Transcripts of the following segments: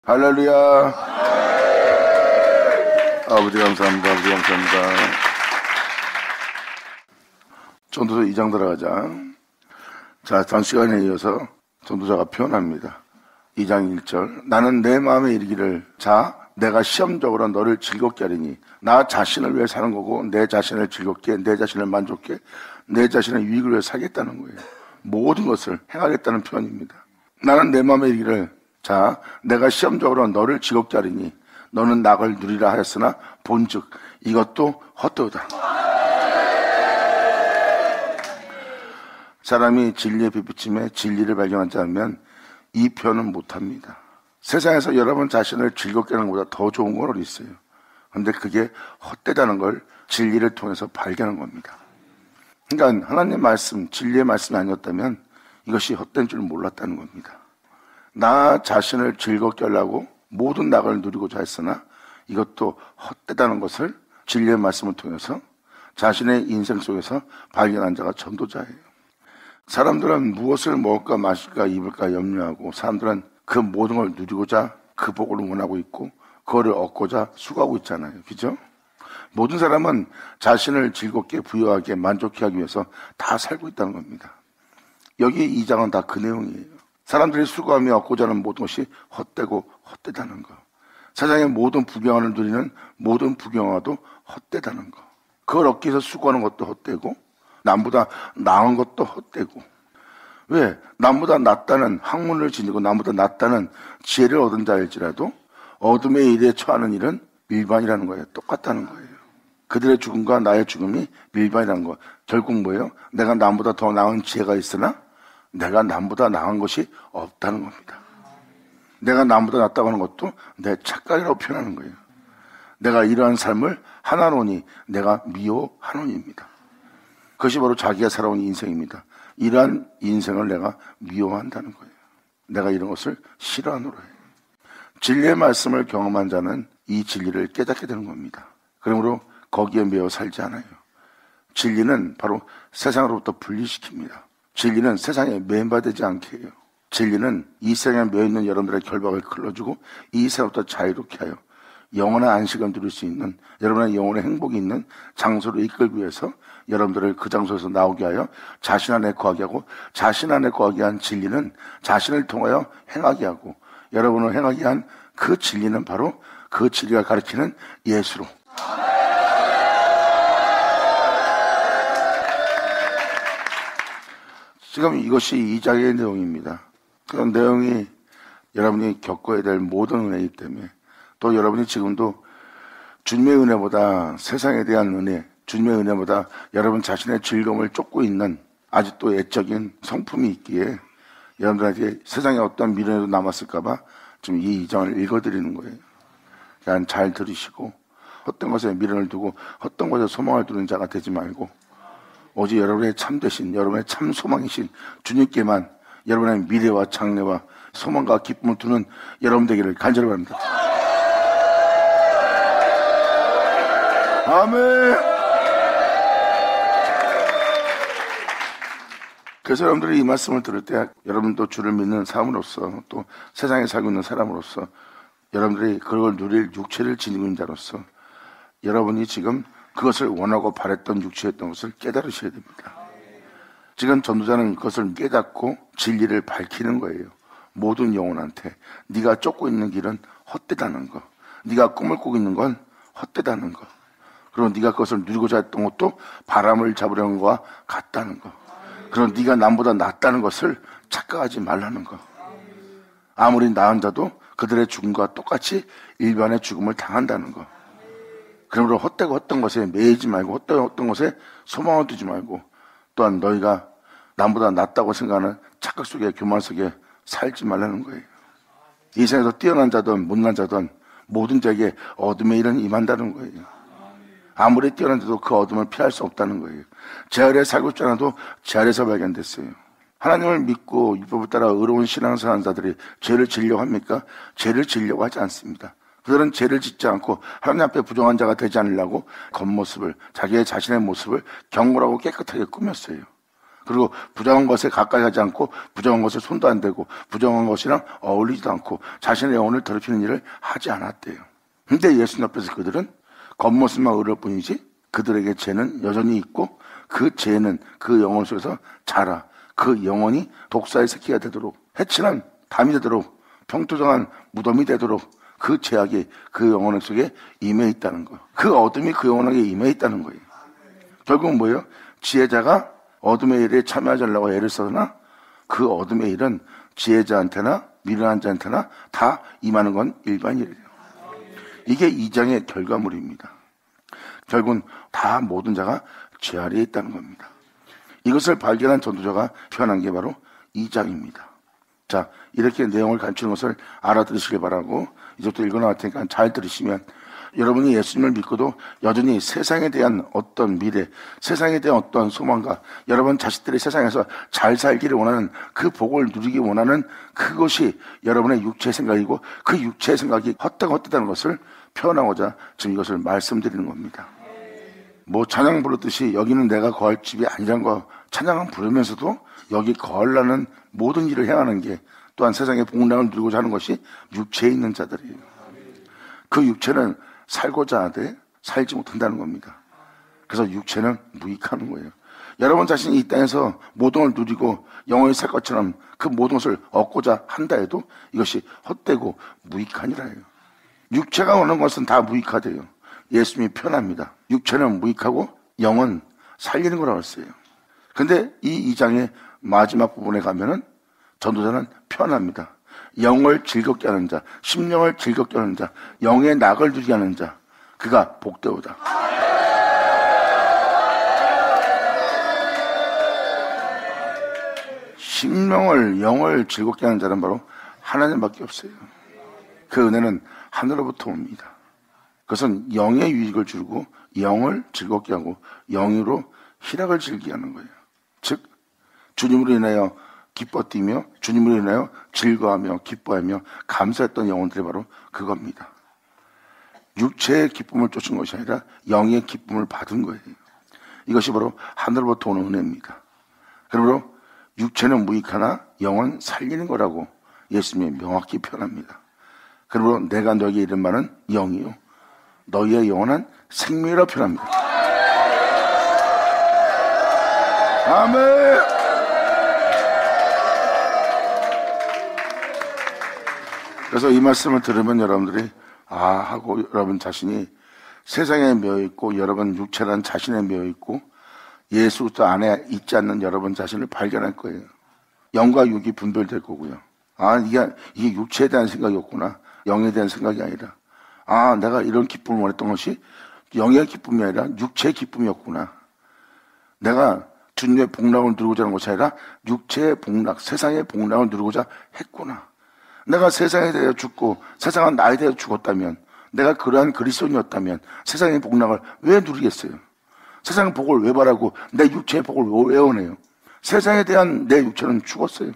할렐루야. 아버지 감사합니다. 아버지 감사합니다. 전도서 2장 들어가자. 자, 전 시간에 이어서 전도자가 표현합니다. 2장 1절. 나는 내 마음에 이르기를 자 내가 시험적으로 너를 즐겁게 하리니. 나 자신을 위해 사는 거고 내 자신을 즐겁게, 내 자신을 만족해, 내 자신의 유익을 위해 살겠다는 거예요. 모든 것을 행하겠다는 표현입니다. 나는 내 마음에 이르기를 자 내가 시험적으로 너를 즐겁게 하리니 너는 낙을 누리라 하였으나 본즉 이것도 헛되다. 사람이 진리의 빛비침에 진리를 발견하지 않으면 이 표현은 못합니다. 세상에서 여러분 자신을 즐겁게 하는 것보다 더 좋은 건 어디 있어요. 그런데 그게 헛되다는 걸 진리를 통해서 발견한 겁니다. 그러니까 하나님 말씀, 진리의 말씀이 아니었다면 이것이 헛된 줄 몰랐다는 겁니다. 나 자신을 즐겁게 하려고 모든 낙을 누리고자 했으나 이것도 헛되다는 것을 진리의 말씀을 통해서 자신의 인생 속에서 발견한 자가 전도자예요. 사람들은 무엇을 먹을까 마실까 입을까 염려하고 사람들은 그 모든 걸 누리고자 그 복을 원하고 있고 그거를 얻고자 수고하고 있잖아요. 그죠? 모든 사람은 자신을 즐겁게 부유하게 만족해 하기 위해서 다 살고 있다는 겁니다. 여기 2장은 다 그 내용이에요. 사람들이 수고하며 얻고자 하는 모든 것이 헛되고 헛되다는 거. 세상의 모든 부경화를 누리는 모든 부경화도 헛되다는 거. 그걸 얻기 위해서 수고하는 것도 헛되고 남보다 나은 것도 헛되고. 왜? 남보다 낫다는 학문을 지니고 남보다 낫다는 지혜를 얻은 자일지라도 어둠의 일에 처하는 일은 밀반이라는 거예요. 똑같다는 거예요. 그들의 죽음과 나의 죽음이 밀반이라는 거. 결국 뭐예요? 내가 남보다 더 나은 지혜가 있으나 내가 남보다 나은 것이 없다는 겁니다. 내가 남보다 낫다고 하는 것도 내 착각이라고 표현하는 거예요. 내가 이러한 삶을 하나노니 내가 미워하노니입니다. 그것이 바로 자기가 살아온 인생입니다. 이러한 인생을 내가 미워한다는 거예요. 내가 이런 것을 싫어하노라 해요. 진리의 말씀을 경험한 자는 이 진리를 깨닫게 되는 겁니다. 그러므로 거기에 매여 살지 않아요. 진리는 바로 세상으로부터 분리시킵니다. 진리는 세상에 매인받지 않게 해요. 진리는 이 세상에 매여있는 여러분들의 결박을 걸러주고 이 세상부터 자유롭게 하여 영원한 안식을 누릴 수 있는 여러분의 영혼의 행복이 있는 장소로 이끌기 위해서 여러분들을 그 장소에서 나오게 하여 자신 안에 거하게 하고 자신 안에 거하게 한 진리는 자신을 통하여 행하게 하고 여러분을 행하게 한 그 진리는 바로 그 진리가 가르치는 예수로. 지금 이것이 2장의 내용입니다. 그런 내용이 여러분이 겪어야 될 모든 은혜이기 때문에 또 여러분이 지금도 주님의 은혜보다 세상에 대한 은혜, 주님의 은혜보다 여러분 자신의 즐거움을 쫓고 있는 아직도 애적인 성품이 있기에 여러분들한테 세상에 어떤 미련도 남았을까봐 지금 이 2장을 읽어드리는 거예요. 그러니까 잘 들으시고 헛된 것에 미련을 두고 헛된 것에 소망을 두는 자가 되지 말고 오직 여러분의 참되신, 여러분의 참 소망이신 주님께만 여러분의 미래와 장래와 소망과 기쁨을 두는 여러분 되기를 간절히 바랍니다. 아멘. 그래서 여러분들이 이 말씀을 들을 때 여러분도 주를 믿는 사람으로서 또 세상에 살고 있는 사람으로서 여러분들이 그걸 누릴 육체를 지니고 있는 자로서 여러분이 지금 그것을 원하고 바랬던 육체였던 것을 깨달으셔야 됩니다. 지금 전도자는 그것을 깨닫고 진리를 밝히는 거예요. 모든 영혼한테 네가 쫓고 있는 길은 헛되다는 거, 네가 꿈을 꾸고 있는 건 헛되다는 거, 그리고 네가 그것을 누리고자 했던 것도 바람을 잡으려는 것과 같다는 거, 그리고 네가 남보다 낫다는 것을 착각하지 말라는 거. 아무리 나은 자도 그들의 죽음과 똑같이 일반의 죽음을 당한다는 거. 그러므로 헛되고 헛된 것에 매이지 말고 헛되고 헛된 것에 소망을 두지 말고 또한 너희가 남보다 낫다고 생각하는 착각 속에 교만 속에 살지 말라는 거예요. 이 세상에서 뛰어난 자든 못난 자든 모든 자에게 어둠의 일은 임한다는 거예요. 아무리 뛰어난 자도 그 어둠을 피할 수 없다는 거예요. 제 아래에 살고 있지 않아도 제 아래에서 발견됐어요. 하나님을 믿고 율법을 따라 의로운 신앙생활 하는 자들이 죄를 지으려고 합니까? 죄를 지으려고 하지 않습니다. 그들은 죄를 짓지 않고 하나님 앞에 부정한 자가 되지 않으려고 겉모습을, 자기의 자신의 모습을 경건하고 깨끗하게 꾸몄어요. 그리고 부정한 것에 가까이 하지 않고 부정한 것에 손도 안 대고 부정한 것이랑 어울리지도 않고 자신의 영혼을 더럽히는 일을 하지 않았대요. 근데 예수님 앞에서 그들은 겉모습만 의로울 뿐이지 그들에게 죄는 여전히 있고 그 죄는 그 영혼 속에서 자라 그 영혼이 독사의 새끼가 되도록 해치는 담이 되도록 평토정한 무덤이 되도록 그 죄악이 그 영혼 속에 임해 있다는 거예요. 그 어둠이 그 영혼에게 임해 있다는 거예요. 결국은 뭐예요? 지혜자가 어둠의 일에 참여하지 않으려고 애를 쓰나 그 어둠의 일은 지혜자한테나 미련한 자한테나 다 임하는 건 일반일이에요. 이게 2장의 결과물입니다. 결국은 다 모든 자가 죄 아래에 있다는 겁니다. 이것을 발견한 전도자가 표현한 게 바로 2장입니다. 자, 이렇게 내용을 감추는 것을 알아들으시길 바라고 이제부터 읽어나갈 테니까 잘 들으시면 여러분이 예수님을 믿고도 여전히 세상에 대한 어떤 미래, 세상에 대한 어떤 소망과 여러분 자식들이 세상에서 잘 살기를 원하는 그 복을 누리기 원하는 그것이 여러분의 육체의 생각이고 그 육체의 생각이 헛되다는 것을 표현하고자 지금 이것을 말씀드리는 겁니다. 뭐 찬양 부르듯이 여기는 내가 거할 집이 아니란 거 찬양은 부르면서도 여기 거하려는 모든 일을 행하는 게 또한 세상의 복락을 누리고자 하는 것이 육체에 있는 자들이에요. 그 육체는 살고자 하되 살지 못한다는 겁니다. 그래서 육체는 무익하는 거예요. 여러분 자신이 이 땅에서 모든 걸 누리고 영원히 살 것처럼 그 모든 것을 얻고자 한다 해도 이것이 헛되고 무익하니라 해요. 육체가 오는 것은 다 무익하대요. 예수님이 표현합니다. 육체는 무익하고 영은 살리는 거라고 했어요. 근데 이 2장의 마지막 부분에 가면은 전도자는 표현합니다. 영을 즐겁게 하는 자, 심령을 즐겁게 하는 자, 영의 낙을 누리게 하는 자, 그가 복되오다. 심령을, 영을 즐겁게 하는 자는 바로 하나님밖에 없어요. 그 은혜는 하늘로부터 옵니다. 그것은 영의 유익을 주고 영을 즐겁게 하고 영으로 희락을 즐기게 하는 거예요. 즉 주님으로 인하여 기뻐 뛰며 주님으로 인하여 즐거워하며 기뻐하며 감사했던 영혼들이 바로 그겁니다. 육체의 기쁨을 쫓은 것이 아니라 영의 기쁨을 받은 거예요. 이것이 바로 하늘로부터 오는 은혜입니다. 그러므로 육체는 무익하나 영은 살리는 거라고 예수님이 명확히 표현합니다. 그러므로 내가 너에게 이른 말은 영이요 너희의 영원한 생명이라고 표현합니다. 아멘. 그래서 이 말씀을 들으면 여러분들이 하고 여러분 자신이 세상에 매여있고 여러분 육체라는 자신에 매여있고 예수 그리스도 안에 있지 않는 여러분 자신을 발견할 거예요. 영과 육이 분별될 거고요. 이게 육체에 대한 생각이었구나. 영에 대한 생각이 아니라 내가 이런 기쁨을 원했던 것이 영의 기쁨이 아니라 육체의 기쁨이었구나. 내가 주님의 복락을 누리고자 하는 것이 아니라 육체의 복락, 세상의 복락을 누리고자 했구나. 내가 세상에 대해 죽고 세상은 나에 대해 죽었다면 내가 그러한 그리스도인이었다면 세상의 복락을 왜 누리겠어요? 세상의 복을 왜 바라고 내 육체의 복을 왜 원해요? 세상에 대한 내 육체는 죽었어요.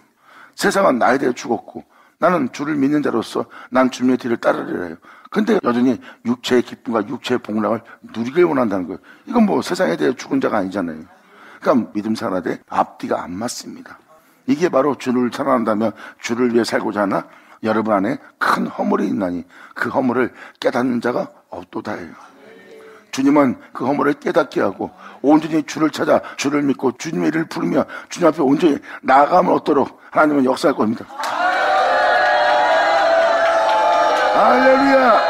세상은 나에 대해 죽었고 나는 주를 믿는 자로서 난 주님의 뒤를 따르리라 해요. 근데 여전히 육체의 기쁨과 육체의 복락을 누리길 원한다는 거예요. 이건 뭐 세상에 대해 죽은 자가 아니잖아요. 그러니까 믿음 사람한테 앞뒤가 안 맞습니다. 이게 바로 주를 사랑한다면 주를 위해 살고자 하나 여러분 안에 큰 허물이 있나니 그 허물을 깨닫는 자가 없도다 해요. 주님은 그 허물을 깨닫게 하고 온전히 주를 찾아 주를 믿고 주님의 이름을 부르며 주님 앞에 온전히 나아가면 얻도록 하나님은 역사할 겁니다. 할렐루야.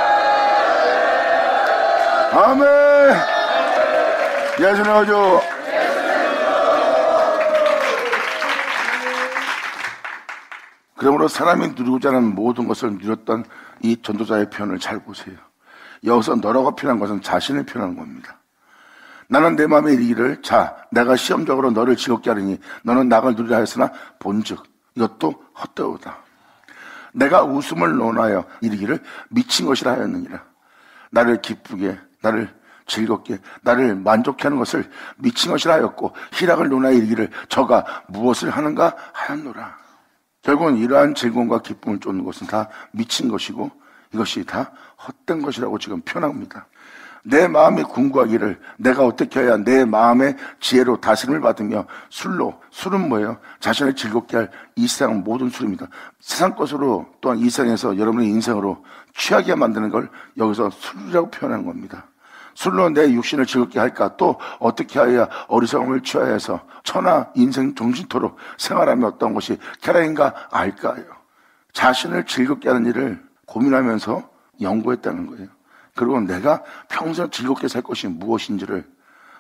아멘. 예수님 아주 그러므로 사람이 누리고자 하는 모든 것을 누렸던 이 전도자의 표현을 잘 보세요. 여기서 너라고 표현한 것은 자신을 표현하는 겁니다. 나는 내 마음에 이르기를 내가 시험적으로 너를 즐겁게 하리니 너는 낙을 누리라 하였으나 본즉 이것도 헛되오다. 내가 웃음을 논하여 이르기를 미친 것이라 하였느니라. 나를 기쁘게 나를 즐겁게 나를 만족해 하는 것을 미친 것이라 하였고 희락을 논하여 이르기를 저가 무엇을 하는가 하였노라. 결국은 이러한 즐거움과 기쁨을 쫓는 것은 다 미친 것이고 이것이 다 헛된 것이라고 지금 표현합니다. 내 마음이 궁구하기를 내가 어떻게 해야 내 마음의 지혜로 다스림을 받으며 술은 뭐예요? 자신을 즐겁게 할 이 세상 모든 술입니다. 세상 것으로 또한 이 세상에서 여러분의 인생으로 취하게 만드는 걸 여기서 술이라고 표현하는 겁니다. 술로 내 육신을 즐겁게 할까? 또 어떻게 해야 어리석음을 취하여 해서 천하 인생 정신토록 생활하며 어떤 것이 쾌락인가 알까요? 자신을 즐겁게 하는 일을 고민하면서 연구했다는 거예요. 그리고 내가 평생 즐겁게 살 것이 무엇인지를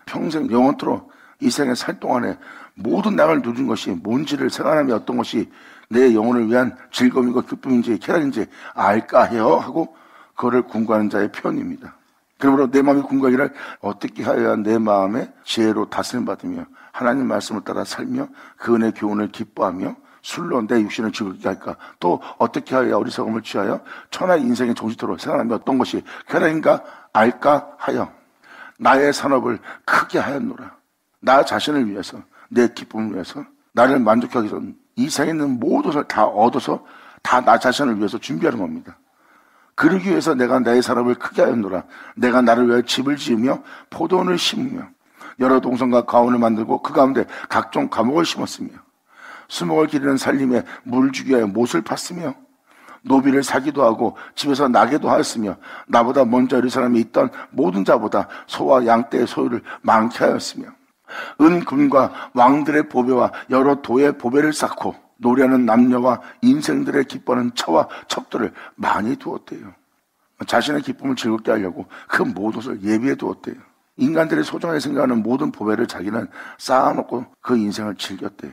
평생 영원토록 이 생에 살 동안에 모든 낙을 누린 것이 뭔지를 생각하며 어떤 것이 내 영혼을 위한 즐거움이고 기쁨인지 쾌락인지 알까 해요 하고 그거를 궁구하는 자의 표현입니다. 그러므로 내 마음이 궁구하기를 어떻게 하여야 내 마음의 지혜로 다스림 받으며 하나님 말씀을 따라 살며 그 은혜의 교훈을 기뻐하며 술로 내 육신을 즐겁게 할까? 또 어떻게 하여 어리석음을 취하여 천하의 인생의 정신토록 생활하며 어떤 것이 쾌락인가 알까 하여 나의 산업을 크게 하였노라. 나 자신을 위해서 내 기쁨을 위해서 나를 만족하기 전 이 세상에 있는 모든 것을 다 얻어서 다 나 자신을 위해서 준비하는 겁니다. 그러기 위해서 내가 나의 산업을 크게 하였노라. 내가 나를 위하여 집을 지으며 포도원을 심으며 여러 동성과 가온을 만들고 그 가운데 각종 과목을 심었으며 수목을 기르는 살림에 물을 주기 위하여 못을 팠으며 노비를 사기도 하고 집에서 나게도 하였으며 나보다 먼저 이른 사람이 있던 모든 자보다 소와 양떼의 소유를 많게 하였으며 은금과 왕들의 보배와 여러 도의 보배를 쌓고 노래하는 남녀와 인생들의 기뻐하는 차와 첩들을 많이 두었대요. 자신의 기쁨을 즐겁게 하려고 그 모든 것을 예비해 두었대요. 인간들이 소중하게 생각하는 모든 보배를 자기는 쌓아놓고 그 인생을 즐겼대요.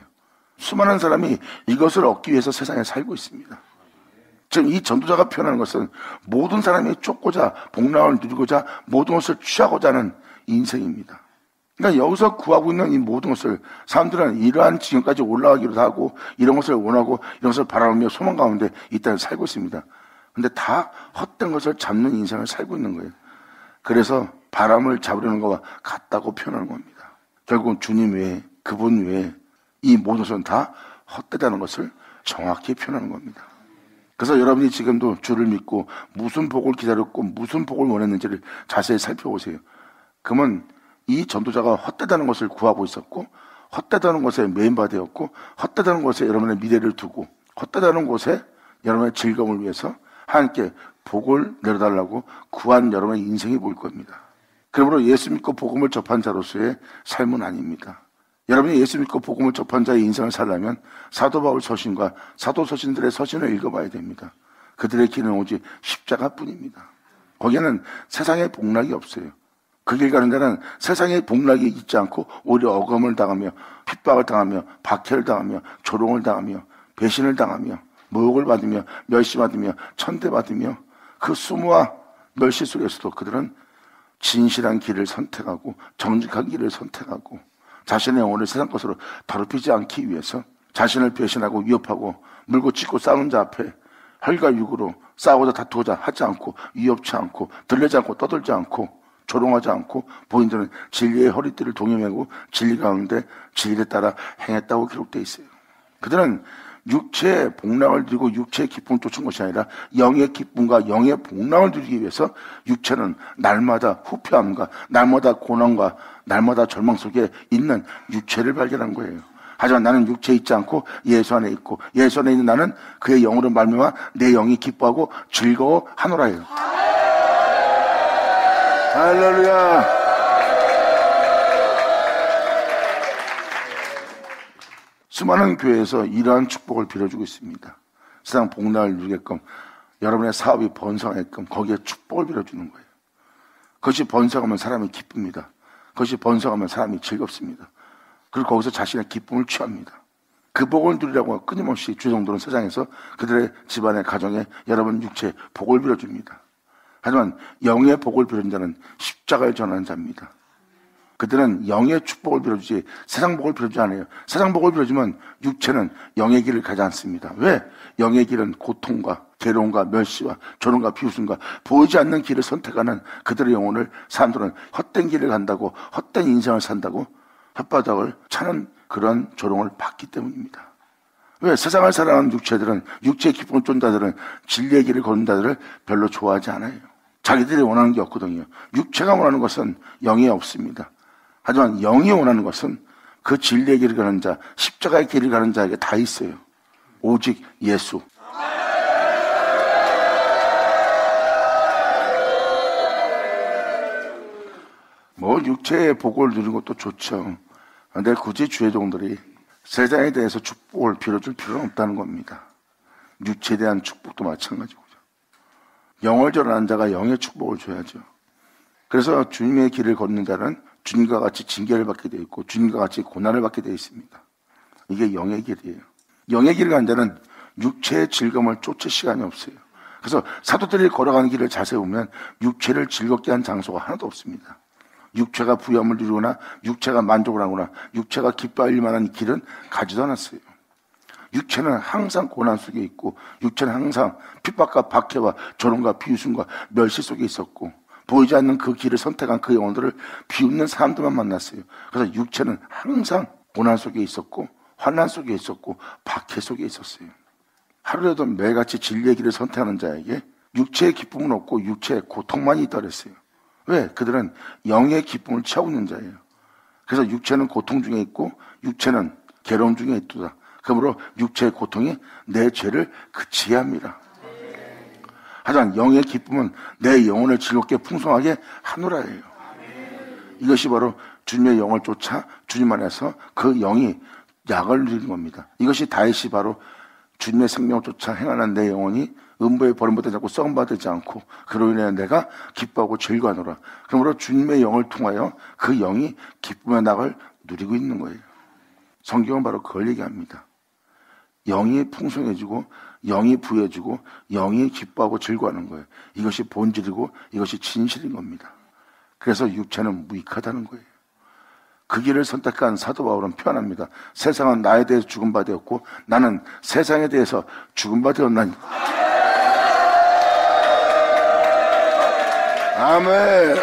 수많은 사람이 이것을 얻기 위해서 세상에 살고 있습니다. 지금 이 전도자가 표현하는 것은 모든 사람이 쫓고자 복락을 누리고자 모든 것을 취하고자 하는 인생입니다. 그러니까 여기서 구하고 있는 이 모든 것을 사람들은 이러한 지경까지 올라가기도 하고 이런 것을 원하고 이런 것을 바라보며 소망 가운데 이 땅에 살고 있습니다. 근데 다 헛된 것을 잡는 인생을 살고 있는 거예요. 그래서 바람을 잡으려는 것과 같다고 표현하는 겁니다. 결국은 주님 외에 그분 외에 이 모든 것은 다 헛되다는 것을 정확히 표현하는 겁니다. 그래서 여러분이 지금도 주를 믿고 무슨 복을 기다렸고 무슨 복을 원했는지를 자세히 살펴보세요. 그러면 이 전도자가 헛되다는 것을 구하고 있었고 헛되다는 것에 메인바되었고 헛되다는 것에 여러분의 미래를 두고 헛되다는 곳에 여러분의 즐거움을 위해서 하나님께 복을 내려달라고 구한 여러분의 인생이 보일 겁니다. 그러므로 예수 믿고 복음을 접한 자로서의 삶은 아닙니다. 여러분이 예수 믿고 복음을 접한 자의 인생을 살려면 사도 바울 서신과 사도 서신들의 서신을 읽어봐야 됩니다. 그들의 길은 오직 십자가뿐입니다. 거기에는 세상의 복락이 없어요. 그 길 가는 자는 세상의 복락이 있지 않고 오히려 억압을 당하며 핍박을 당하며 박해를 당하며 조롱을 당하며 배신을 당하며 모욕을 받으며 멸시받으며 천대받으며 그 수모와 멸시 속에서도 그들은 진실한 길을 선택하고 정직한 길을 선택하고 자신의 영혼을 세상 것으로 더럽히지 않기 위해서 자신을 배신하고 위협하고 물고 찢고 싸우는 자 앞에 혈과 육으로 싸우고자 다투고자 하지 않고 위협치 않고 들리지 않고 떠들지 않고 조롱하지 않고 본인들은 진리의 허리띠를 동여매고 진리 가운데 진리에 따라 행했다고 기록되어 있어요. 그들은 육체의 복락을 누리고 육체의 기쁨을 쫓은 것이 아니라 영의 기쁨과 영의 복락을 누리기 위해서 육체는 날마다 후패함과 날마다 고난과 날마다 절망 속에 있는 육체를 발견한 거예요. 하지만 나는 육체에 있지 않고 예수 안에 있고 예수 안에 있는 나는 그의 영으로 말미암아 내 영이 기뻐하고 즐거워하노라예요. 할렐루야. 수많은 교회에서 이러한 축복을 빌어주고 있습니다. 세상 복락을 누리게끔 여러분의 사업이 번성하게끔 거기에 축복을 빌어주는 거예요. 그것이 번성하면 사람이 기쁩니다. 그것이 번성하면 사람이 즐겁습니다. 그리고 거기서 자신의 기쁨을 취합니다. 그 복을 누리라고 끊임없이 주성도는 세상에서 그들의 집안의 가정에 여러분 육체에 복을 빌어줍니다. 하지만 영의 복을 빌어준 자는 십자가를 전하는 자입니다. 그들은 영의 축복을 빌어주지 세상 복을 빌어주지 않아요. 세상 복을 빌어주면 육체는 영의 길을 가지 않습니다. 왜? 영의 길은 고통과 괴로움과 멸시와 조롱과 비웃음과 보이지 않는 길을 선택하는 그들의 영혼을 사람들은 헛된 길을 간다고 헛된 인생을 산다고 혓바닥을 차는 그런 조롱을 받기 때문입니다. 왜? 세상을 살아가는 육체들은 육체의 기쁨을 쫓는 자들은 진리의 길을 걷는 자들을 별로 좋아하지 않아요. 자기들이 원하는 게 없거든요. 육체가 원하는 것은 영이 없습니다. 하지만 영이 원하는 것은 그 진리의 길을 가는 자, 십자가의 길을 가는 자에게 다 있어요. 오직 예수. 뭐 육체의 복을 누리는 것도 좋죠. 근데 굳이 주의 종들이 세상에 대해서 축복을 빌어줄 필요는 없다는 겁니다. 육체에 대한 축복도 마찬가지고요. 영을 전하는 자가 영의 축복을 줘야죠. 그래서 주님의 길을 걷는 자는 주님과 같이 징계를 받게 되어 있고 주님과 같이 고난을 받게 되어 있습니다. 이게 영의 길이에요. 영의 길을 가는 자는 육체의 즐거움을 쫓을 시간이 없어요. 그래서 사도들이 걸어가는 길을 자세히 보면 육체를 즐겁게 한 장소가 하나도 없습니다. 육체가 부여함을 누리거나 육체가 만족을 하거나 육체가 기뻐할 만한 길은 가지도 않았어요. 육체는 항상 고난 속에 있고 육체는 항상 핍박과 박해와 조롱과 비웃음과 멸시 속에 있었고 보이지 않는 그 길을 선택한 그 영혼들을 비웃는 사람들만 만났어요. 그래서 육체는 항상 고난 속에 있었고 환난 속에 있었고 박해 속에 있었어요. 하루라도 매일같이 진리의 길을 선택하는 자에게 육체의 기쁨은 없고 육체의 고통만이 있다 그랬어요. 왜? 그들은 영의 기쁨을 취하고 있는 자예요. 그래서 육체는 고통 중에 있고 육체는 괴로움 중에 있도다. 그러므로 육체의 고통이 내 죄를 그치게 합니다. 하지만 영의 기쁨은 내 영혼을 즐겁게 풍성하게 하노라예요. 이것이 바로 주님의 영을 쫓아 주님 안에서 그 영이 약을 누리는 겁니다. 이것이 다윗이 바로 주님의 생명을 쫓아 행하는 내 영혼이 음부에 버림받지 않고 썩음받지 않고 그로 인해 내가 기뻐하고 즐거워하노라. 그러므로 주님의 영을 통하여 그 영이 기쁨의 낙을 누리고 있는 거예요. 성경은 바로 그걸 얘기합니다. 영이 풍성해지고 영이 부여지고 영이 기뻐하고 즐거워하는 거예요. 이것이 본질이고 이것이 진실인 겁니다. 그래서 육체는 무익하다는 거예요. 그 길을 선택한 사도 바울은 표현합니다. 세상은 나에 대해서 죽은 바 되었고 나는 세상에 대해서 죽은 바 되었나니. 아멘.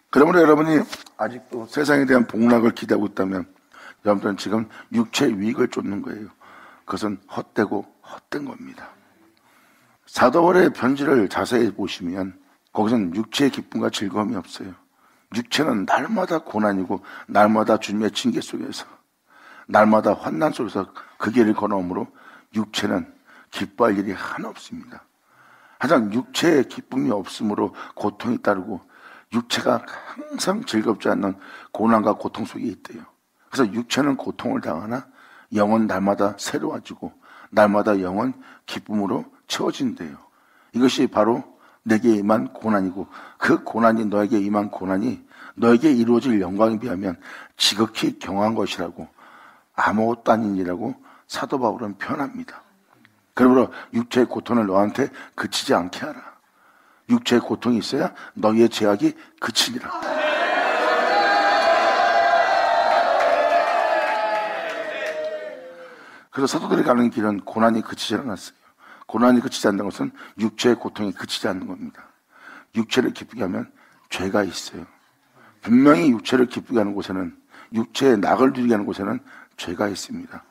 그러므로 여러분이 아직도 세상에 대한 복락을 기대하고 있다면 여러분들은 지금 육체의 유익을 쫓는 거예요. 그것은 헛되고 헛된 겁니다. 사도 바울의 편지를 자세히 보시면 거기서는 육체의 기쁨과 즐거움이 없어요. 육체는 날마다 고난이고 날마다 주님의 징계 속에서 날마다 환난 속에서 그 길을 걸어오므로 육체는 기뻐할 일이 하나 없습니다. 하지만 육체의 기쁨이 없으므로 고통이 따르고 육체가 항상 즐겁지 않는 고난과 고통 속에 있대요. 그래서 육체는 고통을 당하나 영은 날마다 새로워지고 날마다 영은 기쁨으로 채워진대요. 이것이 바로 내게 임한 고난이고 그 고난이 너에게 임한 고난이 너에게 이루어질 영광에 비하면 지극히 경한 것이라고 아무것도 아닌 일이라고 사도 바울은 표현합니다. 그러므로 육체의 고통을 너한테 그치지 않게 하라. 육체의 고통이 있어야 너희의 죄악이 그치니라. 그래서 사도들이 가는 길은 고난이 그치지 않았어요. 고난이 그치지 않는 것은 육체의 고통이 그치지 않는 겁니다. 육체를 기쁘게 하면 죄가 있어요. 분명히 육체를 기쁘게 하는 곳에는 육체의 낙을 누리게 하는 곳에는 죄가 있습니다.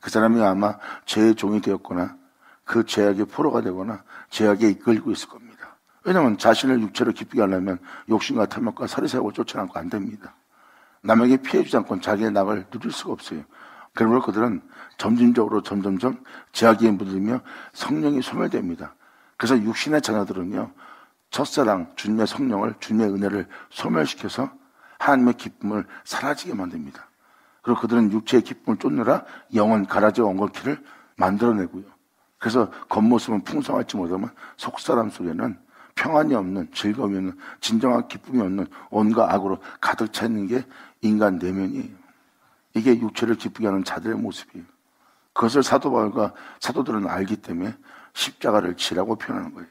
그 사람이 아마 죄의 종이 되었거나 그 죄악의 포로가 되거나 죄악에 이끌리고 있을 겁니다. 왜냐하면 자신을 육체로 기쁘게 하려면 욕심과 탐욕과 사리새하고 쫓아나고 안 됩니다. 남에게 피해주지 않고는 자기의 낙을 누릴 수가 없어요. 그러므로 그들은 점진적으로 점점점 죄악에 물들며 성령이 소멸됩니다. 그래서 육신의 자녀들은요, 첫사랑 주님의 성령을, 주님의 은혜를 소멸시켜서 하나님의 기쁨을 사라지게 만듭니다. 그리고 그들은 육체의 기쁨을 쫓느라 영은 가라지와 엉겅퀴를 만들어내고요. 그래서 겉모습은 풍성할지 못하면 속사람 속에는 평안이 없는, 즐거움이 없는, 진정한 기쁨이 없는 온갖 악으로 가득 차 있는 게 인간 내면이에요. 이게 육체를 기쁘게 하는 자들의 모습이에요. 그것을 사도 바울과 사도들은 알기 때문에 십자가를 지라고 표현하는 거예요.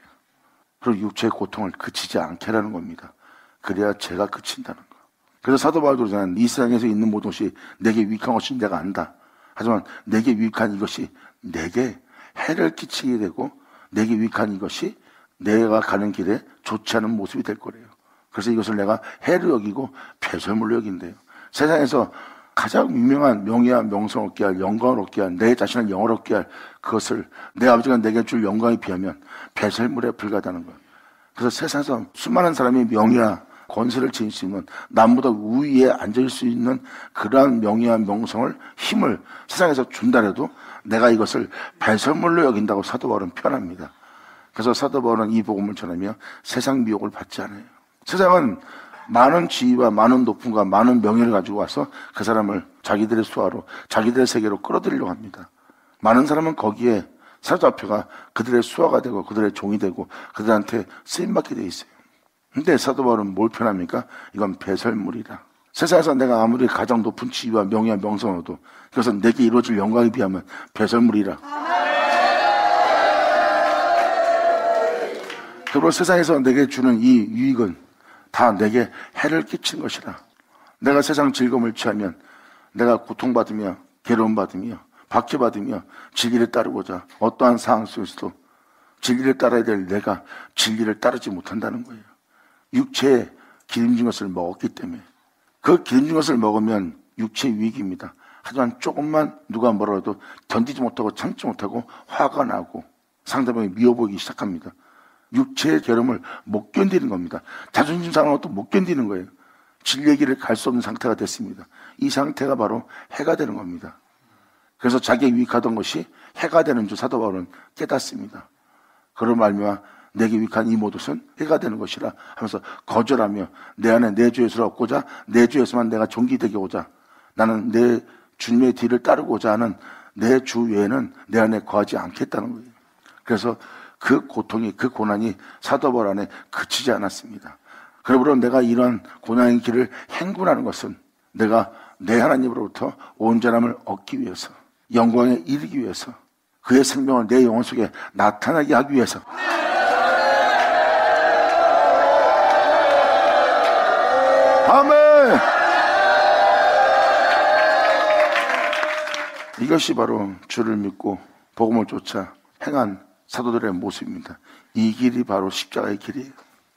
그리고 육체의 고통을 그치지 않게 하라는 겁니다. 그래야 죄가 그친다는 거. 그래서 사도 바울도 그러잖아요. 이 세상에서 있는 모든 것이 내게 유익한 것인 내가 안다. 하지만 내게 유익한 이것이 내게 해를 끼치게 되고 내게 유익한 이것이 내가 가는 길에 좋지 않은 모습이 될 거래요. 그래서 이것을 내가 해로 여기고 배설물로 여긴대요. 세상에서 가장 유명한 명예와 명성을 얻게 할, 영광을 얻게 할, 내 자신을 영화롭게 할 그것을 내 아버지가 내게 줄 영광에 비하면 배설물에 불과하다는 거예요. 그래서 세상에서 수많은 사람이 명예와 권세를 지닐 수 있는, 남보다 우위에 앉을 수 있는 그러한 명예와 명성을, 힘을 세상에서 준다래도 내가 이것을 배설물로 여긴다고 사도 바울은 표현합니다. 그래서 사도 바울은 이 복음을 전하며 세상 미혹을 받지 않아요. 세상은 많은 지위와 많은 높음과 많은 명예를 가지고 와서 그 사람을 자기들의 수하로, 자기들의 세계로 끌어들이려고 합니다. 많은 사람은 거기에 사로잡혀가 그들의 수하가 되고 그들의 종이 되고 그들한테 쓰임받게 돼 있어요. 근데 사도 바울은 뭘 표현합니까? 이건 배설물이라. 세상에서 내가 아무리 가장 높은 지위와 명예와 명성을 얻어도 그것은 내게 이루어질 영광에 비하면 배설물이라. 그리고 세상에서 내게 주는 이 유익은 다 내게 해를 끼친 것이라. 내가 세상 즐거움을 취하면 내가 고통받으며 괴로움받으며 박해받으며 진리를 따르고자 어떠한 상황 속에서도 진리를 따라야 될 내가 진리를 따르지 못한다는 거예요. 육체에 기름진 것을 먹었기 때문에. 그 기름진 것을 먹으면 육체의 위기입니다. 하지만 조금만 누가 뭐라 해도 견디지 못하고 참지 못하고 화가 나고 상대방이 미워 보이기 시작합니다. 육체의 괴로움을 못 견디는 겁니다. 자존심 상하는 것도 못 견디는 거예요. 진리의 길을 갈 수 없는 상태가 됐습니다. 이 상태가 바로 해가 되는 겁니다. 그래서 자기에 유익하던 것이 해가 되는 줄 사도 바울은 깨닫습니다. 그런 말미암아 내게 유익한 이 모든 해가 되는 것이라 하면서 거절하며 내 안에 내 주 예수를 얻고자 내 주 예수만 내가 존귀되게 오자, 나는 내 주님의 뒤를 따르고자 하는 내 주 외에는 내 안에 거하지 않겠다는 거예요. 그래서 그 고통이, 그 고난이 사도 바울 안에 그치지 않았습니다. 그러므로 내가 이런 고난의 길을 행군하는 것은 내가 내 하나님으로부터 온전함을 얻기 위해서, 영광에 이르기 위해서, 그의 생명을 내 영혼 속에 나타나게 하기 위해서. 아멘! 이것이 바로 주를 믿고 복음을 쫓아 행한 사도들의 모습입니다. 이 길이 바로 십자가의 길이에요.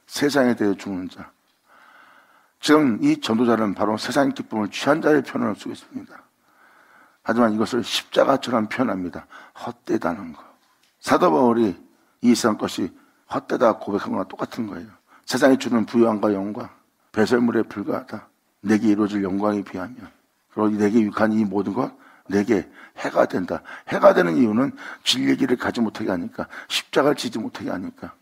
세상에 대해 죽는 자. 지금 이 전도자는 바로 세상의 기쁨을 취한 자의 표현을 쓰고 있습니다. 하지만 이것을 십자가처럼 표현합니다. 헛되다는 거. 사도 바울이 이 세상 것이 헛되다 고백한 거나 똑같은 거예요. 세상이 주는 부유함과 영광, 배설물에 불과하다. 내게 이루어질 영광에 비하면. 그리고 내게 유익한 이 모든 것, 내게 해가 된다. 해가 되는 이유는 진리의 길을 가지 못하게 하니까, 십자가를 지지 못하게 하니까.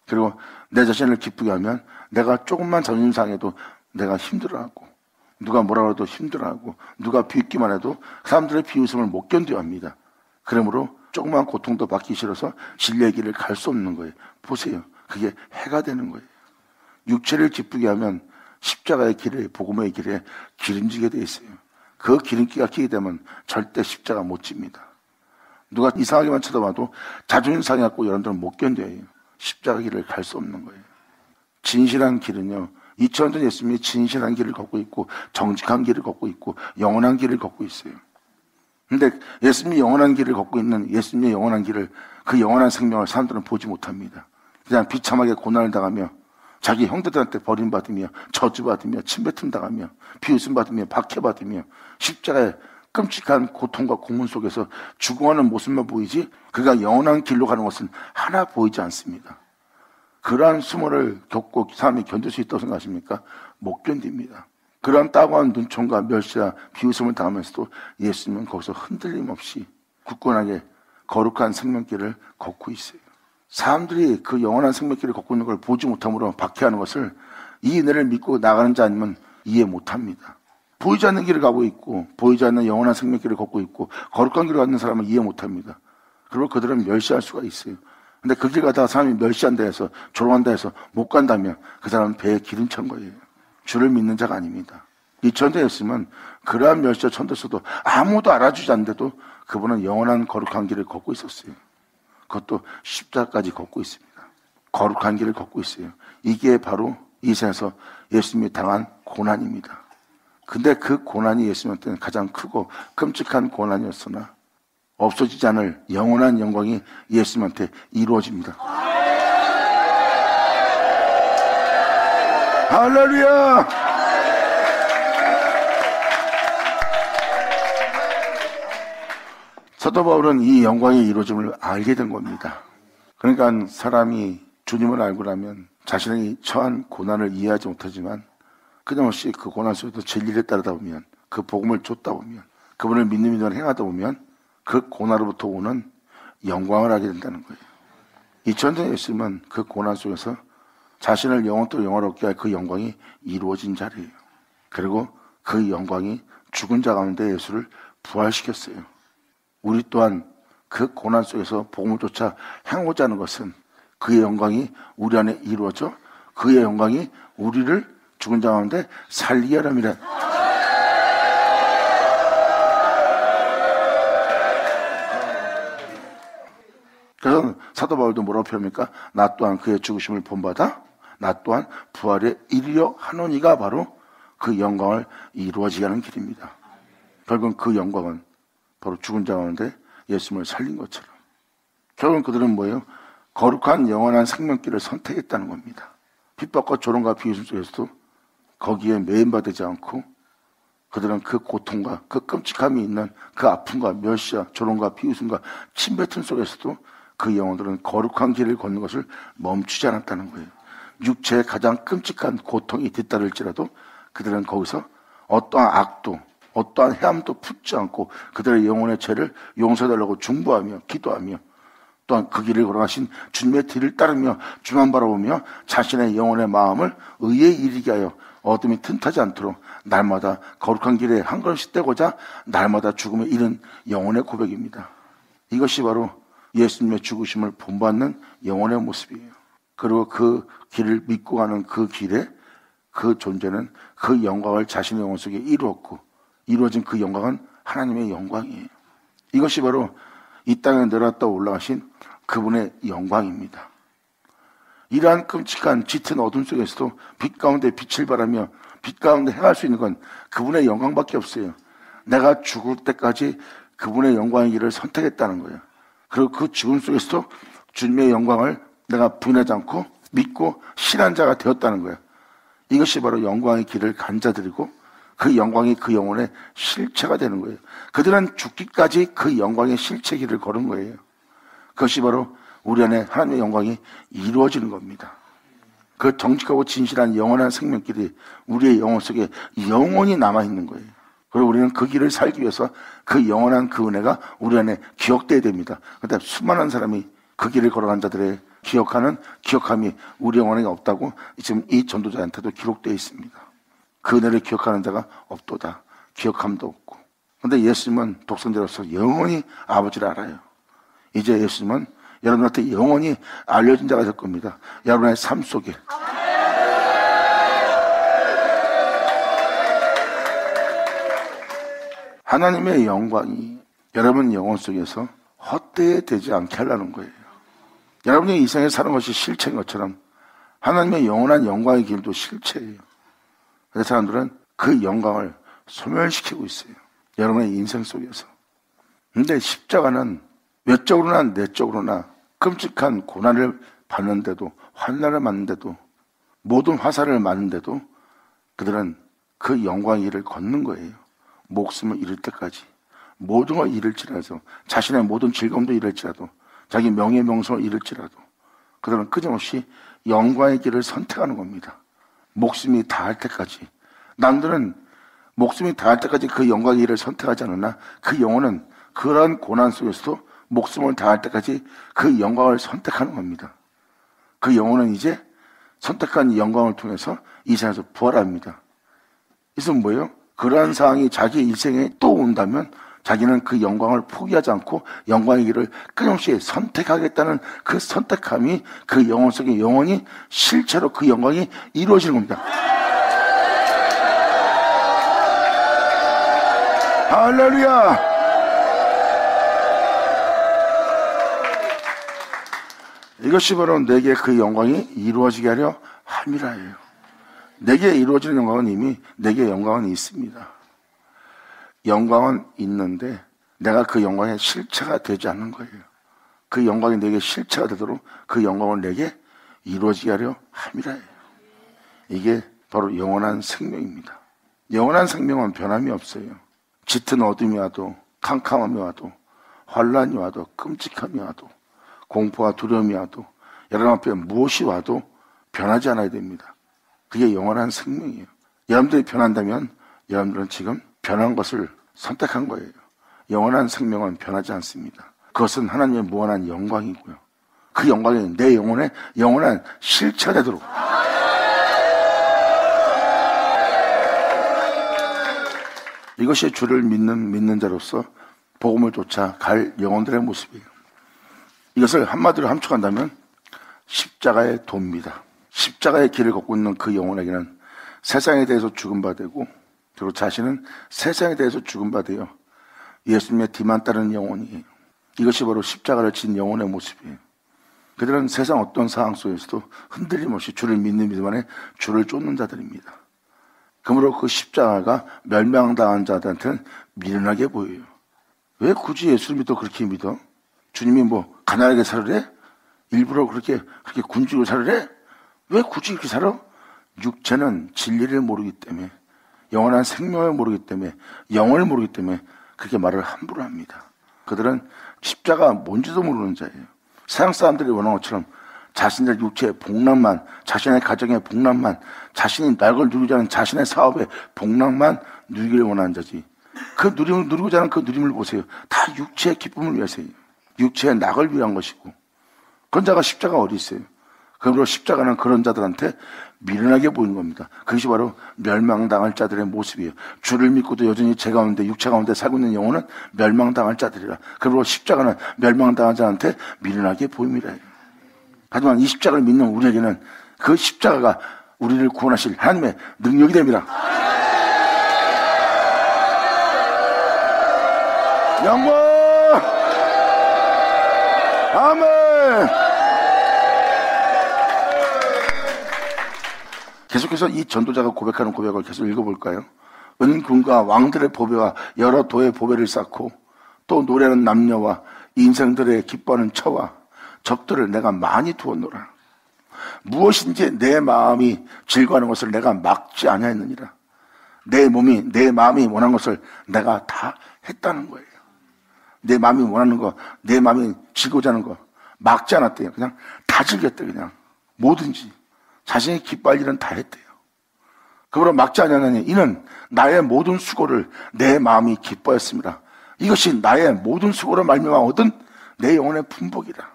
그리고 내 자신을 기쁘게 하면 내가 조금만 자존심 상해도 내가 힘들어하고, 누가 뭐라 해도 힘들어하고, 누가 비웃기만 해도 사람들의 비웃음을 못 견뎌야 합니다. 그러므로 조그만 고통도 받기 싫어서 진리의 길을 갈 수 없는 거예요. 보세요. 그게 해가 되는 거예요. 육체를 기쁘게 하면 십자가의 길에, 복음의 길에 기름지게 돼 있어요. 그 기름기가 끼게 되면 절대 십자가 못 집니다. 누가 이상하게만 쳐다봐도 자존심 상해갖고 여러분들은 못 견뎌요. 십자가 길을 갈 수 없는 거예요. 진실한 길은요, 2000년 전 예수님이 진실한 길을 걷고 있고 정직한 길을 걷고 있고 영원한 길을 걷고 있어요. 근데 예수님이 영원한 길을 걷고 있는 예수님의 영원한 길을, 그 영원한 생명을 사람들은 보지 못합니다. 그냥 비참하게 고난을 당하며 자기 형제들한테 버림받으며 저주받으며 침뱉음 당하며 비웃음받으며 박해받으며 십자가의 끔찍한 고통과 고문 속에서 죽어가는 모습만 보이지 그가 영원한 길로 가는 것은 하나 보이지 않습니다. 그러한 수모를 겪고 사람이 견딜 수 있다고 생각하십니까? 못 견딥니다. 그러한 따가운 눈총과 멸시와 비웃음을 당하면서도 예수님은 거기서 흔들림 없이 굳건하게 거룩한 생명길을 걷고 있어요. 사람들이 그 영원한 생명길을 걷고 있는 걸 보지 못함으로 박해하는 것을, 이 은혜를 믿고 나가는 자 아니면 이해 못합니다. 보이지 않는 길을 가고 있고 보이지 않는 영원한 생명길을 걷고 있고 거룩한 길을 걷는 사람은 이해 못합니다. 그리고 그들은 멸시할 수가 있어요. 근데 그 길 가다가 사람이 멸시한다 해서, 조롱한다 해서 못 간다면 그 사람은 배에 기름 찬 거예요. 주를 믿는 자가 아닙니다. 이 천대였으면 그러한 멸시와 천대서도 아무도 알아주지 않는데도 그분은 영원한 거룩한 길을 걷고 있었어요. 그것도 십자가까지 걷고 있습니다. 거룩한 길을 걷고 있어요. 이게 바로 이 세상에서 예수님이 당한 고난입니다. 근데 그 고난이 예수님한테는 가장 크고 끔찍한 고난이었으나 없어지지 않을 영원한 영광이 예수님한테 이루어집니다. 할렐루야! 사도 바울은 이 영광의 이루어짐을 알게 된 겁니다. 그러니까 사람이 주님을 알고 나면 자신이 처한 고난을 이해하지 못하지만 끊임없이 그 고난 속에서 진리를 따르다 보면, 그 복음을 쫓다 보면, 그분을 믿는 믿음을 행하다 보면 그 고난으로부터 오는 영광을 알게 된다는 거예요. 2000년 예수님은 그 고난 속에서 자신을 영원토록 영화롭게 할 그 영광이 이루어진 자리예요. 그리고 그 영광이 죽은 자 가운데 예수를 부활시켰어요. 우리 또한 그 고난 속에서 복음을 쫓아 행하고자 하는 것은 그의 영광이 우리 안에 이루어져 그의 영광이 우리를 죽은 자 가운데 살리게 하랍니다. 그래서 사도 바울도 뭐라고 표현합니까? 나 또한 그의 죽으심을 본받아 나 또한 부활에 이르려 하노니가 바로 그 영광을 이루어지게 하는 길입니다. 결국은 그 영광은 바로 죽은 자 가운데 예수님을 살린 것처럼 결국은 그들은 뭐예요? 거룩한 영원한 생명길을 선택했다는 겁니다. 핍박과 조롱과 비웃음 속에서도 거기에 매인받지 않고 그들은 그 고통과 그 끔찍함이 있는 그 아픔과 멸시와 조롱과 비웃음과 침뱉음 속에서도 그 영혼들은 거룩한 길을 걷는 것을 멈추지 않았다는 거예요. 육체의 가장 끔찍한 고통이 뒤따를지라도 그들은 거기서 어떠한 악도 어떠한 해함도 품지 않고 그들의 영혼의 죄를 용서해달라고 중보하며 기도하며 또한 그 길을 걸어가신 주님의 뒤를 따르며 주만 바라보며 자신의 영혼의 마음을 의에 이르게 하여 어둠이 틈타지 않도록 날마다 거룩한 길에 한 걸음씩 떼고자 날마다 죽음에 이른 영혼의 고백입니다. 이것이 바로 예수님의 죽으심을 본받는 영혼의 모습이에요. 그리고 그 길을 믿고 가는 그 길에 그 존재는 그 영광을 자신의 영혼 속에 이루었고 이루어진 그 영광은 하나님의 영광이에요. 이것이 바로 이 땅에 내려왔다 올라가신 그분의 영광입니다. 이러한 끔찍한 짙은 어둠 속에서도 빛 가운데 빛을 발하며 빛 가운데 행할 수 있는 건 그분의 영광밖에 없어요. 내가 죽을 때까지 그분의 영광의 길을 선택했다는 거예요. 그리고 그 죽음 속에서도 주님의 영광을 내가 부인하지 않고 믿고 신한 자가 되었다는 거예요. 이것이 바로 영광의 길을 간 자들이고 그 영광이 그 영혼의 실체가 되는 거예요. 그들은 죽기까지 그 영광의 실체 길을 걸은 거예요. 그것이 바로 우리 안에 하나님의 영광이 이루어지는 겁니다. 그 정직하고 진실한 영원한 생명길이 우리의 영혼 속에 영원히 남아있는 거예요. 그리고 우리는 그 길을 살기 위해서 그 영원한 그 은혜가 우리 안에 기억돼야 됩니다. 그런데 수많은 사람이 그 길을 걸어간 자들의 기억함이 우리 영혼에 없다고 지금 이 전도자한테도 기록되어 있습니다. 그 은혜를 기억하는 자가 없도다. 기억함도 없고. 그런데 예수님은 독생자로서 영원히 아버지를 알아요. 이제 예수님은 여러분한테 영원히 알려진 자가 될 겁니다. 여러분의 삶 속에. 하나님의 영광이 여러분 영혼 속에서 헛되지 않게 하려는 거예요. 여러분이 이 세상에 사는 것이 실체인 것처럼 하나님의 영원한 영광의 길도 실체예요. 그래서 사람들은 그 영광을 소멸시키고 있어요. 여러분의 인생 속에서. 근데 십자가는 외적으로나 내적으로나 끔찍한 고난을 받는데도 환난을 맞는데도 모든 화살을 맞는데도 그들은 그 영광의 길을 걷는 거예요. 목숨을 잃을 때까지 모든 걸 잃을지라도 자신의 모든 즐거움도 잃을지라도 자기 명예 명성을 잃을지라도 그들은 끊임없이 영광의 길을 선택하는 겁니다. 목숨이 다할 때까지. 남들은 목숨이 다할 때까지 그 영광의 길을 선택하지 않으나 그 영혼은 그러한 고난 속에서도 목숨을 다할 때까지 그 영광을 선택하는 겁니다. 그 영혼은 이제 선택한 영광을 통해서 이 세상에서 부활합니다. 이것은 뭐예요? 그러한 상황이 자기 일생에 또 온다면 자기는 그 영광을 포기하지 않고 영광의 길을 끊임없이 선택하겠다는 그 선택함이 그 영혼 속에 영원히 실체로 그 영광이 이루어지는 겁니다. 할렐루야! 이것이 바로 내게 그 영광이 이루어지게 하려 함이라예요. 내게 이루어지는 영광은 이미 내게 영광은 있습니다. 영광은 있는데 내가 그 영광의 실체가 되지 않는 거예요. 그 영광이 내게 실체가 되도록 그 영광을 내게 이루어지게 하려 함이라예요. 이게 바로 영원한 생명입니다. 영원한 생명은 변함이 없어요. 짙은 어둠이 와도 캄캄함이 와도 환란이 와도 끔찍함이 와도 공포와 두려움이 와도 여러분 앞에 무엇이 와도 변하지 않아야 됩니다. 그게 영원한 생명이에요. 여러분들이 변한다면 여러분들은 지금 변한 것을 선택한 거예요. 영원한 생명은 변하지 않습니다. 그것은 하나님의 무한한 영광이고요. 그 영광이 내 영혼에 영원한 실체가 되도록 이것이 주를 믿는 자로서 복음을 쫓아 갈 영혼들의 모습이에요. 이것을 한마디로 함축한다면 십자가의 도입니다. 십자가의 길을 걷고 있는 그 영혼에게는 세상에 대해서 죽은 바 되고 그리고 자신은 세상에 대해서 죽은 바 되어 예수님의 뒤만 따르는 영혼이에요. 이것이 바로 십자가를 진 영혼의 모습이에요. 그들은 세상 어떤 상황 속에서도 흔들림 없이 주를 믿는 믿음 안에 주를 쫓는 자들입니다. 그러므로 그 십자가가 멸망당한 자들한테는 미련하게 보여요. 왜 굳이 예수를 믿어 그렇게 믿어? 주님이 뭐 가난하게 살으래? 일부러 그렇게 굶주리고 살으래? 왜 굳이 이렇게 살아? 육체는 진리를 모르기 때문에 영원한 생명을 모르기 때문에 영을 모르기 때문에 그렇게 말을 함부로 합니다. 그들은 십자가 뭔지도 모르는 자예요. 세상 사람들이 원하는 것처럼 자신의 육체의 복락만, 자신의 가정의 복락만, 자신이 낙을 누리지 않은 자신의 사업의 복락만 누리기를 원하는 자지. 그 누림을 누리고자 하는 그 누림을 보세요. 다 육체의 기쁨을 위해서예요. 육체의 낙을 위한 것이고. 그런 자가 십자가 어디 있어요? 그러므로 십자가는 그런 자들한테 미련하게 보이는 겁니다. 그것이 바로 멸망당할 자들의 모습이에요. 주를 믿고도 여전히 제 가운데 육체 가운데 살고 있는 영혼은 멸망당할 자들이라. 그러므로 십자가는 멸망당한 자한테 미련하게 보입니다. 하지만 이 십자가를 믿는 우리에게는 그 십자가가 우리를 구원하실 하나님의 능력이 됩니다. 영광! 아멘! 계속해서 이 전도자가 고백하는 고백을 계속 읽어볼까요? 은군과 왕들의 보배와 여러 도의 보배를 쌓고 또 노래하는 남녀와 인생들의 기뻐하는 처와 적들을 내가 많이 두었노라. 무엇인지 내 마음이 즐거워하는 것을 내가 막지 아니하였느니라. 내 마음이 원하는 것을 내가 다 했다는 거예요. 내 마음이 원하는 거, 내 마음이 즐거워하지 않은 거 막지 않았대요. 그냥 다 즐겼대요. 그냥 뭐든지 자신이 기뻐할 일은 다 했대요. 그러므로 막지 않았느니 이는 나의 모든 수고를 내 마음이 기뻐했습니다. 이것이 나의 모든 수고를 말미암아 얻은 내 영혼의 품복이라.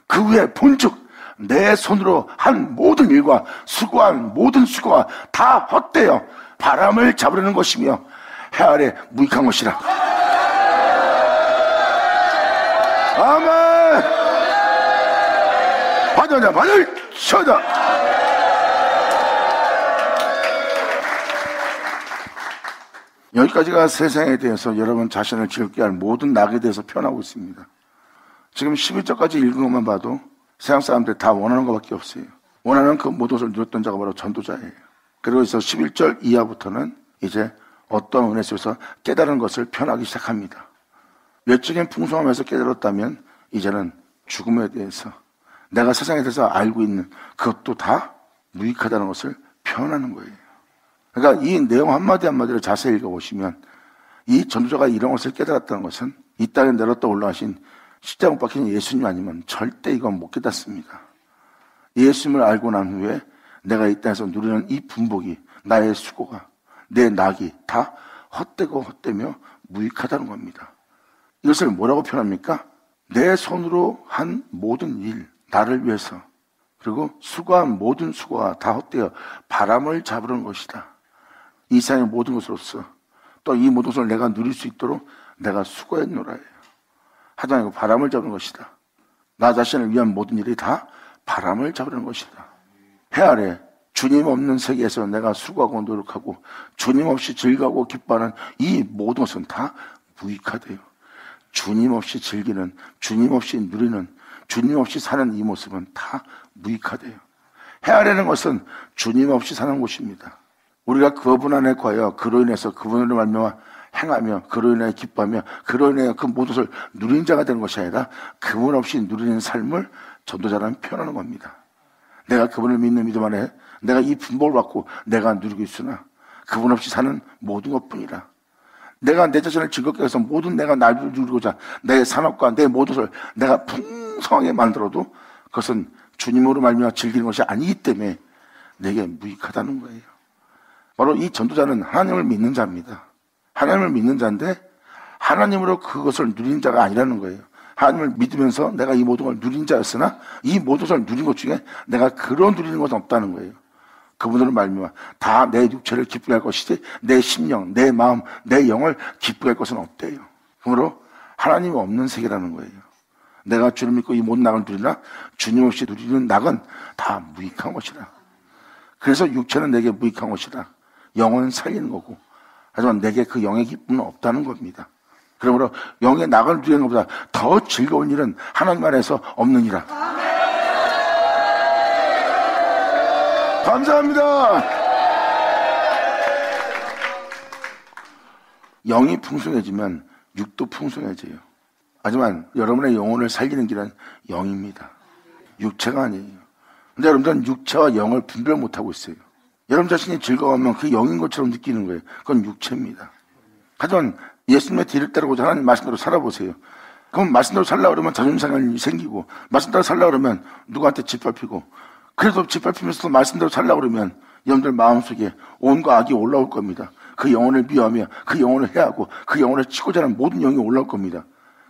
그 후에 본즉 내 손으로 한 모든 일과 수고한 모든 수고가 다 헛되어 바람을 잡으려는 것이며 해 아래 무익한 것이라. 아멘. 받아자 받을 쳐다. 여기까지가 세상에 대해서 여러분 자신을 즐겁게 할 모든 낙에 대해서 표현하고 있습니다. 지금 11절까지 읽은 것만 봐도 세상 사람들이 다 원하는 것밖에 없어요. 원하는 그 모든 것을 누렸던 자가 바로 전도자예요. 그리고 그래서 11절 이하부터는 이제 어떤 은혜 속에서 깨달은 것을 표현하기 시작합니다. 외적인 풍성함에서 깨달았다면 이제는 죽음에 대해서 내가 세상에 대해서 알고 있는 그것도 다 무익하다는 것을 표현하는 거예요. 그러니까 이 내용 한마디 한마디를 자세히 읽어보시면 이 전도자가 이런 것을 깨달았다는 것은 이 땅에 내렸다 올라가신 십자가 못 박힌 예수님 아니면 절대 이건 못 깨닫습니다. 예수님을 알고 난 후에 내가 이 땅에서 누리는 이 분복이, 나의 수고가, 내 낙이 다 헛되고 헛되며 무익하다는 겁니다. 이것을 뭐라고 표현합니까? 내 손으로 한 모든 일, 나를 위해서, 그리고 수고한 모든 수고가 다 헛되어 바람을 잡으려는 것이다. 이 세상의 모든 것으로서 또 이 모든 것을 내가 누릴 수 있도록 내가 수고했노라예요. 하지만 바람을 잡는 것이다. 나 자신을 위한 모든 일이 다 바람을 잡으려는 것이다. 해 아래 주님 없는 세계에서 내가 수고하고 노력하고 주님 없이 즐거워하고 기뻐하는 이 모든 것은 다 무익하대요. 주님 없이 즐기는, 주님 없이 누리는, 주님 없이 사는 이 모습은 다 무익하대요. 해 아래는 것은 주님 없이 사는 곳입니다. 우리가 그분 안에 거하여 그로 인해서 그분으로 말미암아 행하며 그로 인해 기뻐하며 그로 인해 그 모든 것을 누리는 자가 되는 것이 아니라 그분 없이 누리는 삶을 전도자라는 표현하는 겁니다. 내가 그분을 믿는 믿음 안에 내가 이 분복을 받고 내가 누리고 있으나 그분 없이 사는 모든 것뿐이라. 내가 내 자신을 즐겁게 해서 모든 내가 날 누리고자 내 산업과 내 모든 것을 내가 풍성하게 만들어도 그것은 주님으로 말미암아 즐기는 것이 아니기 때문에 내게 무익하다는 거예요. 바로 이 전도자는 하나님을 믿는 자입니다. 하나님을 믿는 자인데 하나님으로 그것을 누린 자가 아니라는 거예요. 하나님을 믿으면서 내가 이 모든 걸 누린 자였으나 이 모든 것을 누린 것 중에 내가 그런 누리는 것은 없다는 거예요. 그분으로 말미암아 다 내 육체를 기쁘게 할 것이지 내 심령, 내 마음, 내 영을 기쁘게 할 것은 없대요. 그러므로 하나님이 없는 세계라는 거예요. 내가 주를 믿고 이 모든 낙을 누리나 주님 없이 누리는 낙은 다 무익한 것이라. 그래서 육체는 내게 무익한 것이라. 영은 살리는 거고 하지만 내게 그 영의 기쁨은 없다는 겁니다. 그러므로 영의 낙을 누리는 것보다 더 즐거운 일은 하나님 안에서 없느니라. 감사합니다. 영이 풍성해지면 육도 풍성해져요. 하지만 여러분의 영혼을 살리는 길은 영입니다. 육체가 아니에요. 근데 여러분들은 육체와 영을 분별 못하고 있어요. 여러분 자신이 즐거워하면 그 영인 것처럼 느끼는 거예요. 그건 육체입니다. 하지만 예수님의 뒤를 따르고자 하나님 말씀대로 살아보세요. 그럼 말씀대로 살려고 그러면 자존심상이 생기고 말씀대로 살려고 그러면 누구한테 짓밟히고 그래도 짓밟히면서도 말씀대로 살려고 그러면 여러분들 마음속에 온갖 악이 올라올 겁니다. 그 영혼을 미워하며 그 영혼을 해하고 그 영혼을 치고자 하는 모든 영이 올라올 겁니다.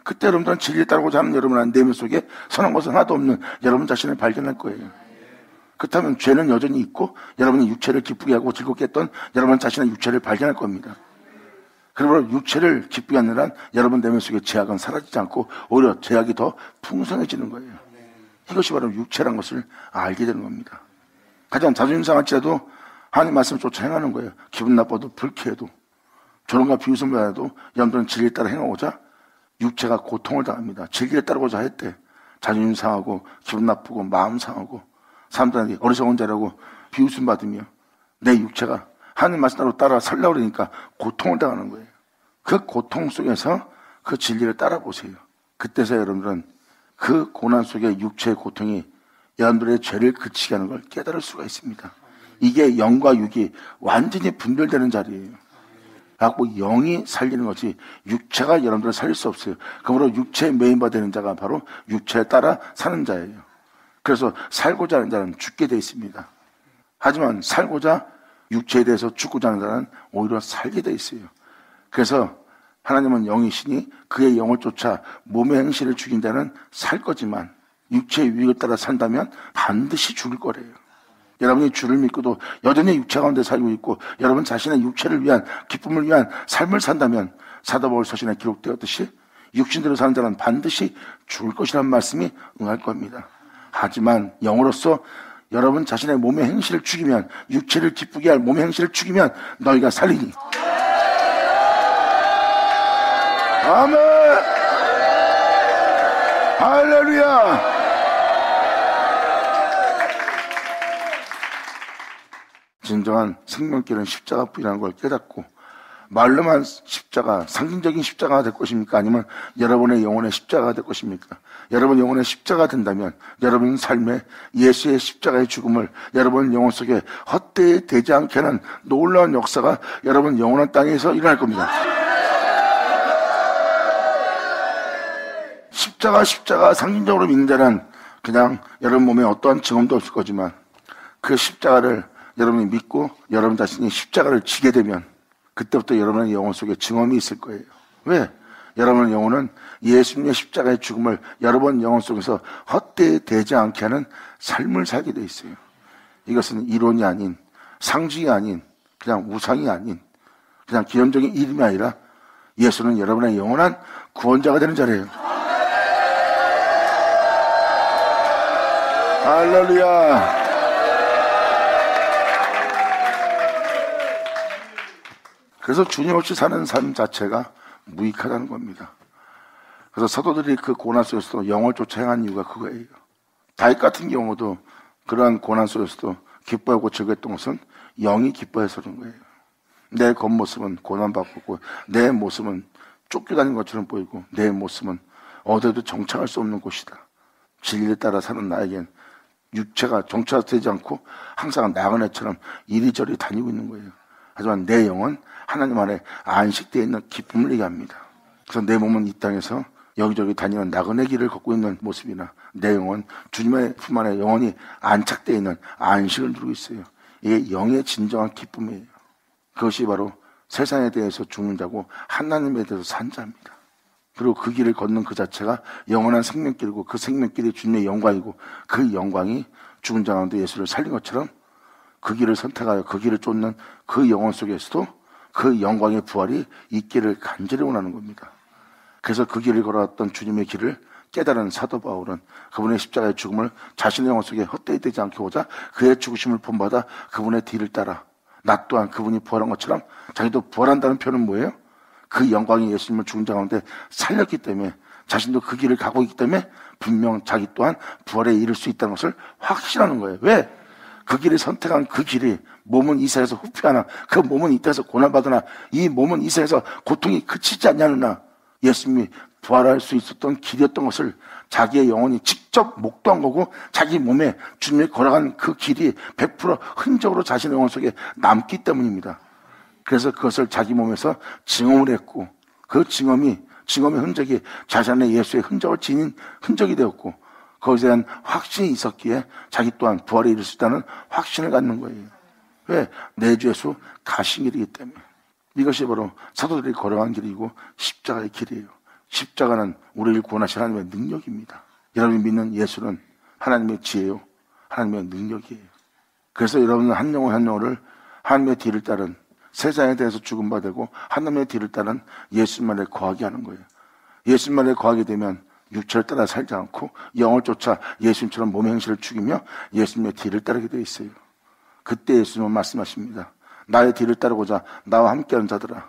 그때 여러분들은 진리에 따르고자 하는 여러분의 내면 속에 선한 것은 하나도 없는 여러분 자신을 발견할 거예요. 그렇다면 죄는 여전히 있고 여러분이 육체를 기쁘게 하고 즐겁게 했던 여러분 자신의 육체를 발견할 겁니다. 그러므로 육체를 기쁘게 하는 한 여러분 내면 속에 죄악은 사라지지 않고 오히려 죄악이 더 풍성해지는 거예요. 이것이 바로 육체란 것을 알게 되는 겁니다. 가장 자존심 상할지라도 하나님 말씀을 쫓아 행하는 거예요. 기분 나빠도 불쾌해도 조롱과 비웃음 받아도 여러분들은 진리에 따라 행하고자 육체가 고통을 당합니다. 진리에 따르고자 할 때 자존심 상하고 기분 나쁘고 마음 상하고 사람들한테 어리석은 자라고 비웃음 받으며 내 육체가 하나님 말씀대로 따라 살려고 그러니까 고통을 당하는 거예요. 그 고통 속에서 그 진리를 따라 보세요. 그때서 여러분들은 그 고난 속에 육체의 고통이 여러분들의 죄를 그치게 하는 걸 깨달을 수가 있습니다. 이게 영과 육이 완전히 분별되는 자리예요. 그래서 영이 살리는 것이 육체가 여러분들을 살릴 수 없어요. 그러므로 육체에 매인바 되는 자가 바로 육체에 따라 사는 자예요. 그래서 살고자 하는 자는 죽게 되어 있습니다. 하지만 살고자 육체에 대해서 죽고자 하는 자는 오히려 살게 되어 있어요. 그래서 하나님은 영이시니 그의 영을 쫓아 몸의 행실을 죽인 자는 살 거지만 육체의 유익을 따라 산다면 반드시 죽을 거래요. 여러분이 주를 믿고도 여전히 육체 가운데 살고 있고 여러분 자신의 육체를 위한 기쁨을 위한 삶을 산다면 사도 바울 서신에 기록되었듯이 육신대로 사는 자는 반드시 죽을 것이라는 말씀이 응할 겁니다. 하지만 영으로서 여러분 자신의 몸의 행실을 죽이면 육체를 기쁘게 할 몸의 행실을 죽이면 너희가 살리니. 아멘. 할렐루야. 진정한 생명길은 십자가뿐이라는 걸 깨닫고 말로만 십자가, 상징적인 십자가가 될 것입니까? 아니면 여러분의 영혼의 십자가가 될 것입니까? 여러분 영혼의 십자가가 된다면 여러분 삶에 예수의 십자가의 죽음을 여러분 영혼 속에 헛되이 되지 않게 하는 놀라운 역사가 여러분 영원한 땅에서 일어날 겁니다. 십자가 상징적으로 믿는 자는 그냥 여러분 몸에 어떠한 증언도 없을 거지만 그 십자가를 여러분이 믿고 여러분 자신이 십자가를 지게 되면 그때부터 여러분의 영혼 속에 증언이 있을 거예요. 왜? 여러분의 영혼은 예수님의 십자가의 죽음을 여러분 영혼 속에서 헛되이 되지 않게 하는 삶을 살게 돼 있어요. 이것은 이론이 아닌, 상징이 아닌, 그냥 우상이 아닌, 그냥 기념적인 이름이 아니라 예수는 여러분의 영원한 구원자가 되는 자리예요. 할렐루야. 그래서 주님 없이 사는 삶 자체가 무익하다는 겁니다. 그래서 사도들이 그 고난 속에서도 영을 쫓아 행한 이유가 그거예요. 다윗 같은 경우도 그러한 고난 속에서도 기뻐하고 즐거웠던 것은 영이 기뻐해서 그런 거예요. 내 겉모습은 고난받고 내 모습은 쫓겨다니는 것처럼 보이고 내 모습은 어디에도 정착할 수 없는 곳이다. 진리에 따라 사는 나에겐 육체가 정착되지 않고 항상 나그네처럼 이리저리 다니고 있는 거예요. 하지만 내 영은 하나님 안에 안식되어 있는 기쁨을 얘기합니다. 그래서 내 몸은 이 땅에서 여기저기 다니는 나그네 길을 걷고 있는 모습이나 내 영은 주님의 품 안에 영원히 안착되어 있는 안식을 누리고 있어요. 이게 영의 진정한 기쁨이에요. 그것이 바로 세상에 대해서 죽는 자고 하나님에 대해서 산 자입니다. 그리고 그 길을 걷는 그 자체가 영원한 생명길이고 그 생명길이 주님의 영광이고 그 영광이 죽은 자 가운데 예수를 살린 것처럼 그 길을 선택하여 그 길을 쫓는 그 영혼 속에서도 그 영광의 부활이 있기를 간절히 원하는 겁니다. 그래서 그 길을 걸어왔던 주님의 길을 깨달은 사도 바울은 그분의 십자가의 죽음을 자신의 영혼 속에 헛되이 되지 않게 보자 그의 죽으심을 본받아 그분의 뒤를 따라 나 또한 그분이 부활한 것처럼 자기도 부활한다는 표현은 뭐예요? 그 영광이 예수님을 죽은 자 가운데 살렸기 때문에 자신도 그 길을 가고 있기 때문에 분명 자기 또한 부활에 이를 수 있다는 것을 확신하는 거예요. 왜? 그 길을 선택한 그 길이 몸은 이 세상에서 후퇴하나 그 몸은 이 땅에서 고난받으나 이 몸은 이 세상에서 고통이 그치지 않냐느나 예수님이 부활할 수 있었던 길이었던 것을 자기의 영혼이 직접 목도한 거고 자기 몸에 주님이 걸어간 그 길이 100% 흔적으로 자신의 영혼 속에 남기 때문입니다. 그래서 그것을 자기 몸에서 증언을 했고 그 증언의 흔적이 자신의 예수의 흔적을 지닌 흔적이 되었고 거기에 대한 확신이 있었기에 자기 또한 부활에 이를 수 있다는 확신을 갖는 거예요. 왜? 내 주 예수 가신 길이기 때문에. 이것이 바로 사도들이 걸어간 길이고 십자가의 길이에요. 십자가는 우리를 구원하신 하나님의 능력입니다. 여러분이 믿는 예수는 하나님의 지혜요 하나님의 능력이에요. 그래서 여러분은 한 영혼 한 영혼을 하나님의 뒤를 따른 세상에 대해서 죽음바 되고 하나님의 뒤를 따른 예수님만에 거하게 하는 거예요. 예수님만에 거하게 되면 육체를 따라 살지 않고 영을 쫓아 예수님처럼 몸의 행실을 죽이며 예수님의 뒤를 따르게 되어 있어요. 그때 예수님은 말씀하십니다. 나의 뒤를 따르고자 나와 함께하는 자들아,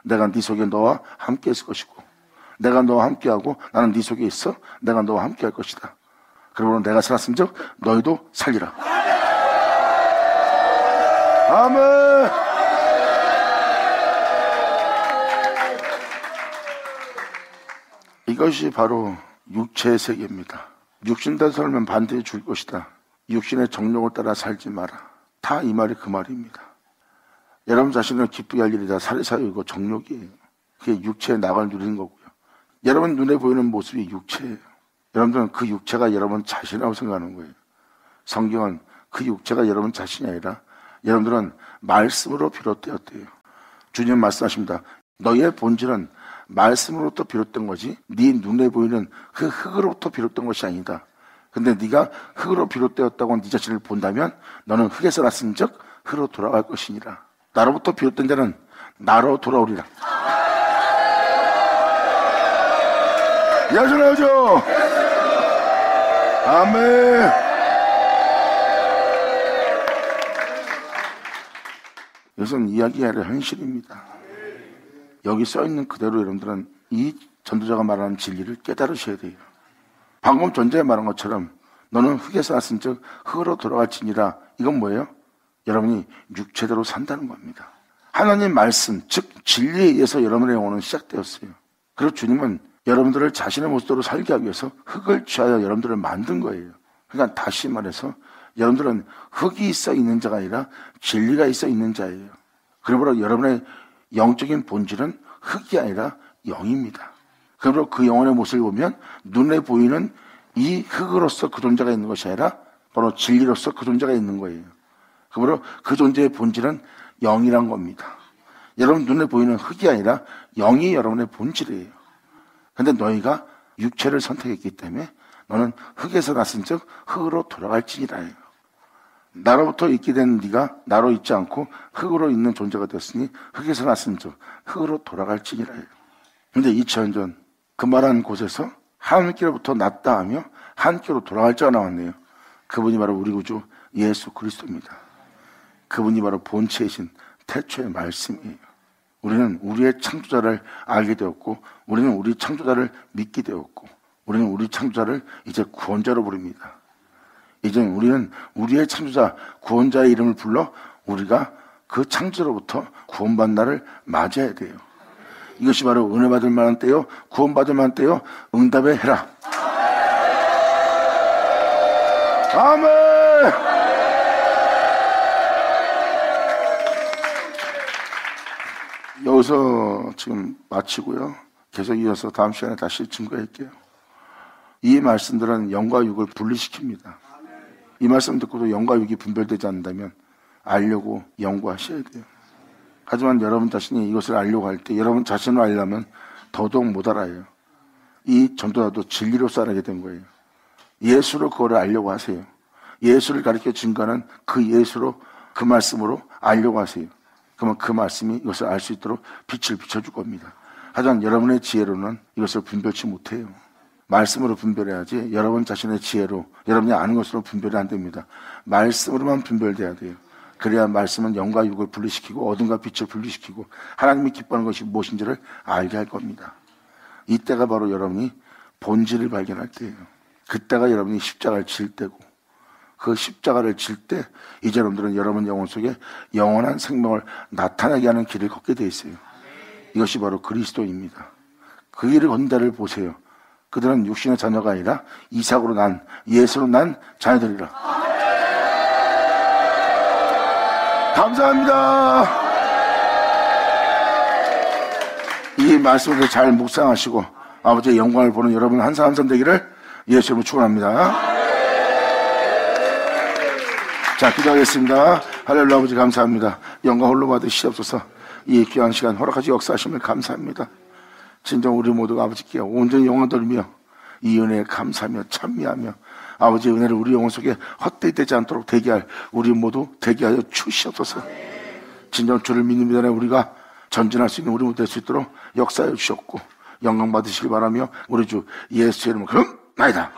내가 네 속에 너와 함께 있을 것이고 내가 너와 함께하고 나는 네 속에 있어 내가 너와 함께할 것이다. 그러므로 내가 살았은즉 너희도 살리라. 아멘. 이것이 바로 육체의 세계입니다. 육신대로 살면 반드시 죽을 것이다. 육신의 정욕을 따라 살지 마라. 다 이 말이 그 말입니다. 여러분 자신을 기쁘게 할 일이 다 살이사욕이고 정욕이에요. 그게 육체의 낙을 누리는 거고요. 여러분 눈에 보이는 모습이 육체예요. 여러분들은 그 육체가 여러분 자신이라고 생각하는 거예요. 성경은 그 육체가 여러분 자신이 아니라 여러분들은 말씀으로 비롯되었대요. 주님 말씀하십니다. 너희의 본질은 말씀으로부터 비롯된 거지 네 눈에 보이는 그 흙으로부터 비롯된 것이 아니다. 근데 네가 흙으로 비롯되었다고 네 자신을 본다면 너는 흙에서 났은 즉 흙으로 돌아갈 것이니라. 나로부터 비롯된 자는 나로 돌아오리라. 야전하죠. 아멘. 이것은 이야기가 아니라 현실입니다. 여기 써있는 그대로 여러분들은 이 전도자가 말하는 진리를 깨달으셔야 돼요. 방금 전자에 말한 것처럼 너는 흙에서 났은 즉 흙으로 돌아갈지니라. 이건 뭐예요? 여러분이 육체대로 산다는 겁니다. 하나님 말씀 즉 진리에 의해서 여러분의 영혼은 시작되었어요. 그리고 주님은 여러분들을 자신의 모습대로 살게 하기 위해서 흙을 취하여 여러분들을 만든 거예요. 그러니까 다시 말해서 여러분들은 흙이 있어 있는 자가 아니라 진리가 있어 있는 자예요. 그러므로 여러분의 영적인 본질은 흙이 아니라 영입니다. 그러므로 그 영혼의 모습을 보면 눈에 보이는 이 흙으로서 그 존재가 있는 것이 아니라 바로 진리로서 그 존재가 있는 거예요. 그러므로 그 존재의 본질은 영이란 겁니다. 여러분 눈에 보이는 흙이 아니라 영이 여러분의 본질이에요. 그런데 너희가 육체를 선택했기 때문에 너는 흙에서 났은 즉 흙으로 돌아갈지니라예요. 나로부터 있게 된 네가 나로 있지 않고 흙으로 있는 존재가 되었으니 흙에서 났은 즉 흙으로 돌아갈지니라예요. 그런데 2000년 전 그 말한 곳에서 하나님께로부터 났다 하며 하나님께로 돌아갈 자가 나왔네요. 그분이 바로 우리 구주 예수 그리스도입니다. 그분이 바로 본체이신 태초의 말씀이에요. 우리는 우리의 창조자를 알게 되었고 우리는 우리 창조자를 믿게 되었고 우리는 우리 창조자를 이제 구원자로 부릅니다. 이제 우리는 우리의 창조자 구원자의 이름을 불러 우리가 그 창조로부터 구원받는 날을 맞이해야 돼요. 이것이 바로 은혜 받을 만한 때요 구원받을 만한 때요 응답의 해라. 아멘. 여기서 지금 마치고요. 계속 이어서 다음 시간에 다시 증거할게요. 이 말씀들은 영과 육을 분리시킵니다. 이 말씀 듣고도 영과 육이 분별되지 않는다면 알려고 연구하셔야 돼요. 하지만 여러분 자신이 이것을 알려고 할 때 여러분 자신을 알려면 더더욱 못 알아요. 이 전도자도 진리로서 알게 된 거예요. 예수로 그거를 알려고 하세요. 예수를 가르쳐 증거하는 그 예수로 그 말씀으로 알려고 하세요. 그러면 그 말씀이 이것을 알 수 있도록 빛을 비춰줄 겁니다. 하지만 여러분의 지혜로는 이것을 분별치 못해요. 말씀으로 분별해야지 여러분 자신의 지혜로 여러분이 아는 것으로 분별이 안 됩니다. 말씀으로만 분별돼야 돼요. 그래야 말씀은 영과 육을 분리시키고 어둠과 빛을 분리시키고 하나님이 기뻐하는 것이 무엇인지를 알게 할 겁니다. 이때가 바로 여러분이 본질을 발견할 때예요. 그때가 여러분이 십자가를 질 때고 그 십자가를 질 때 이제 여러분들은 여러분 영혼 속에 영원한 생명을 나타나게 하는 길을 걷게 돼 있어요. 이것이 바로 그리스도입니다. 그 길을 걷는 자를 보세요. 그들은 육신의 자녀가 아니라 이삭으로 난 예수로 난 자녀들이라. 감사합니다. 이 말씀을 잘 묵상하시고 아버지의 영광을 보는 여러분 한 사람 한 사람 되기를 예수 이름으로 축원합니다. 자, 기도하겠습니다. 할렐루야. 아버지 감사합니다. 영광 홀로 받으시옵소서. 이 귀한 시간 허락하시 역사하시면 감사합니다. 진정 우리 모두가 아버지께 온전히 영광 돌리며 이 은혜에 감사하며 찬미하며 아버지의 은혜를 우리 영혼 속에 헛되이 되지 않도록 대기할 우리 모두 대기하여 주시옵소서. 진정 주를 믿는 믿음에 우리가 전진할 수 있는 우리 모두 될 수 있도록 역사해 주셨고 영광 받으시길 바라며 우리 주 예수의 이름으로 그럼 나이다.